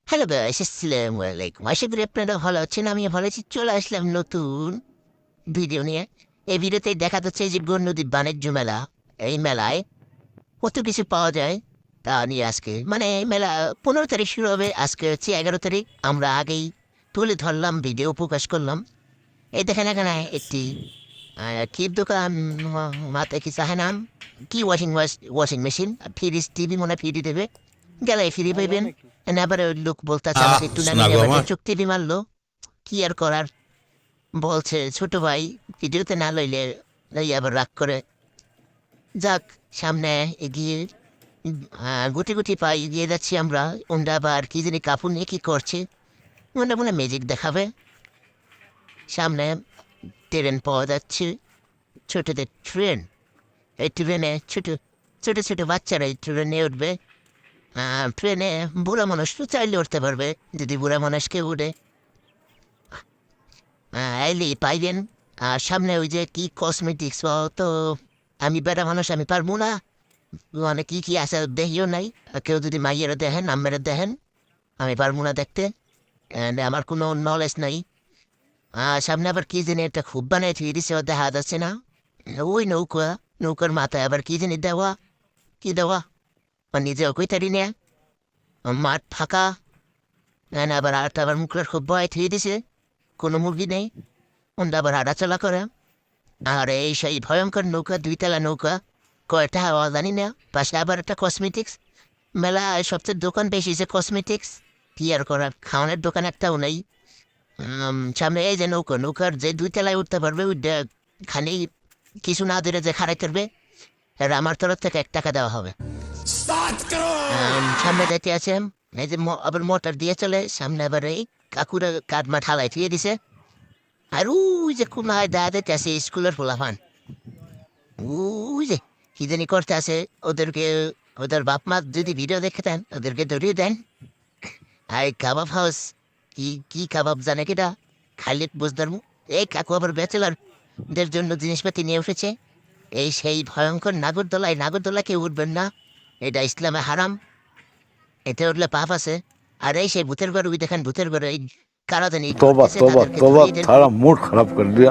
Hello guys, আসসালামু আলাইকুম। আশা করি আপনারা ভালো আছেন। আমিও ভালো আছি। চলে আসলাম নতুন ভিডিও নিয়ে। এই ভিডিওতে দেখা যাচ্ছে যে নদীর বাণিজ্য মেলা। এই মেলায় কত কিছু পাওয়া যায় তা নিয়ে আজকে মানে এই মেলা 15 তারিখ শুরু হবে, আজকে হচ্ছে 11 তারিখ। আমরা আগেই তুলে ধরলাম, ভিডিও প্রকাশ করলাম। এই দেখেন এখানে একটি কি দোকান, মাথায় কি চাহে নাম কি ওয়াশিং মেশিন, ফ্রিজ, টিভি মনে হয় ফ্রি দেবে, গেলে ফ্রি পাইবেন। আবার ওই লোক বলতেছে আমাকে একটু নামিয়ে শোনাগো নেবার আমার। চোখ টিভি মারলো। কি আর করার, বলছে ছোট ভাই ভিডিওতে না লইলে লই আবার রাগ করে। যাক, সামনে এগিয়ে গুটি গুটি পাই এগিয়ে যাচ্ছি আমরা। ওনরা আবার কি জানি কাপড় নিয়ে কি করছে, মনে মনে ম্যাজিক দেখাবে। সামনে ট্রেন পাওয়া যাচ্ছে, ছোটদের ট্রেন। এই ট্রেনে ছোট ছোট ছোট বাচ্চারা এই ট্রেনে উঠবে। ট্রেনে বুড়া মানুষ তো চাইলে উঠতে পারবে, যদি বুড়া মানুষকে উঠে এলি পাইবেন। আর সামনে ওই যে কি কসমেটিক্স, তো আমি বেড়া মানুষ, আমি পারবো না। মানে কি কি আছে দেখিও নাই। কেউ যদি মাইয়েরা দেখেন, আম্মেরা দেখেন, আমি পারবো না দেখতে। আমার কোনো নলেজ নাই। সামনে আবার কি জানি একটা খুব বানাই থুয়ে দিছে, দেখা যাচ্ছে না। ওই নৌকা, নৌকার মাথায় আবার কি জানি দেওয়া, কি দেওয়া নিজেও কইতারি না। মাঠ ফাঁকা। আবার আরেকটা আবার মুখের খুব ভয় থুয়ে দিছে, কোনো মুরগি নেই। ওনটা আবার হাঁটাচলা করে। আর এই সেই ভয়ঙ্কর নৌকা, 2 তলা নৌকা, কয়টা হাওয়া জানি না। পাশে আবার একটা কসমেটিক্স মেলা, সবচেয়ে দোকান বেশি যে কসমেটিক্স। কি আর করার, খাওয়ানোর দোকান একটাও নেই। সামনে এই যে নৌকা, নৌকার যে 2 তলায় উঠতে পারবে, ওইটা খালি কিছু না দিলে যে খারাই করবে, আর আমার তরফ থেকে 1 টাকা দেওয়া হবে। সামনে দেখতে আছে এই যে আবার মোটর দিয়ে চলে। সামনে আবার এই কাকুরা কাঠমা ঠালাই থুয়ে দিছে। আর ওই যে কোনায় দেখা যাইতে আছে স্কুলের পোলাপান, ওই যে কি জানি করতে আছে। ওদেরকে, ওদের বাপ মা যদি ভিডিও দেখে দেন, ওদেরকে ধরিয়ে দেন। আর কাবাব হাউস, কি কি কাবাব জানে কিটা, খাইলে বুঝদার মু। এই কাকু আবার ব্যাচেলারদের জন্য জিনিসপাতি নিয়ে উঠেছে। এই সেই ভয়ঙ্কর নাগরদোলায়, নাগরদোলা কেউ উঠবেন না, এটা ইসলামে হারাম। এতে উঠলে পাপ আছে। আর এই সেই ভূতের ঘর, ওই দেখেন ভূতের ঘর, এই কারা জানি तौबा ঘুরতেছে, तौबा তাদেরকে तौबा ধরিয়ে দেন। थारा मूड खराब कर दिया।